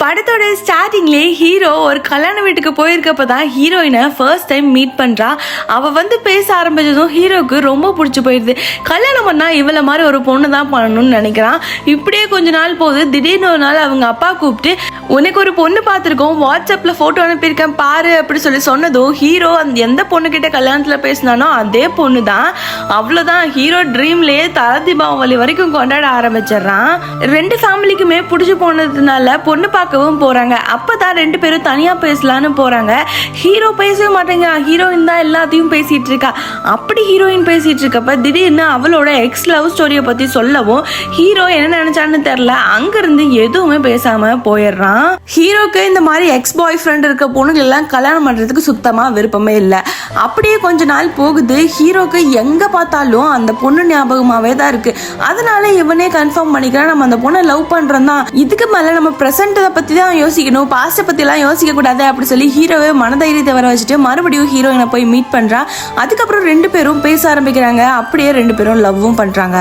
படத்தோட ஸ்டார்டிங்லேயே ஹீரோ ஒரு கல்யாண வீட்டுக்கு போயிருக்கப்ப தான் ஹீரோயினை ஃபர்ஸ்ட் டைம் மீட் பண்ணுறா. அவள் வந்து பேச ஆரம்பித்ததும் ஹீரோவுக்கு ரொம்ப பிடிச்சி போயிடுது. கல்யாணம் பண்ணால் இவளை மாதிரி ஒரு பொண்ணு தான் பண்ணணும்னு நினைக்கிறான். இப்படியே கொஞ்ச நாள் போகுது. திடீர்னு ஒரு நாள் அவங்க அப்பா கூப்பிட்டு உனக்கு ஒரு பொண்ணு பார்த்துருக்கோம், வாட்ஸ்அப்பில் ஃபோட்டோ அனுப்பியிருக்கேன் பாரு அப்படி சொன்னதும் ஹீரோ அந்த எந்த பொண்ணுக்கிட்ட கல்யாணத்தில் பேசினானோ அதே பொண்ணு தான். அவ்வளோதான், ஹீரோ ட்ரீம்லேயே தல தீபாவளி வரைக்கும் கொண்டாட ஆரம்பிச்சிடுறான். ரெண்டு ஃபேமிலிக்குமே பிடிச்சி போனதுனால பொண்ணு பார்க்கவும் போகிறாங்க. அப்போ தான் ரெண்டு பேரும் தனியாக பேசலான்னு போகிறாங்க. ஹீரோ பேசவே மாட்டேங்க, ஹீரோயின் தான் எல்லாத்தையும் பேசிகிட்டு இருக்கா. அப்படி ஹீரோயின் பேசிகிட்டு இருக்கப்ப திடீர்னு அவளோட எக்ஸ் லவ் ஸ்டோரியை பற்றி சொல்லவும் ஹீரோ என்ன நினச்சான்னு தெரில, அங்கேருந்து எதுவுமே பேசாமல் போயிடுறான். ஹீரோக்கு இந்த மாதிரி எக்ஸ் பாய் ஃப்ரெண்ட் இருக்க பொண்ணுகள் எல்லாம் கல்யாணம் பண்ணுறதுக்கு சுத்தமாக விருப்பமே இல்லை. அப்படியே கொஞ்ச நாள் போகுது. ஹீரோக்கு எங்கே பார்த்தாலும் அந்த பொண்ணு ஞாபகமாகவே தான் இருக்குது. அதனால இவனே கன்ஃபார்ம் பண்ணிக்கிறான், நம்ம அந்த பொண்ணை லவ் பண்ணுறோம் தான். இதுக்கு மேலே நம்ம ப்ரெசென்ட்டை பற்றி தான் யோசிக்கணும், பாஸ்ட்டை பற்றிலாம் யோசிக்கக்கூடாது அப்படி சொல்லி ஹீரோவே மனதைரியத்தை வர வச்சுட்டு மறுபடியும் ஹீரோயினை போய் மீட் பண்ணுறான். அதுக்கப்புறம் ரெண்டு பேரும் பேச ஆரம்பிக்கிறாங்க. அப்படியே ரெண்டு பேரும் லவ்வும் பண்ணுறாங்க.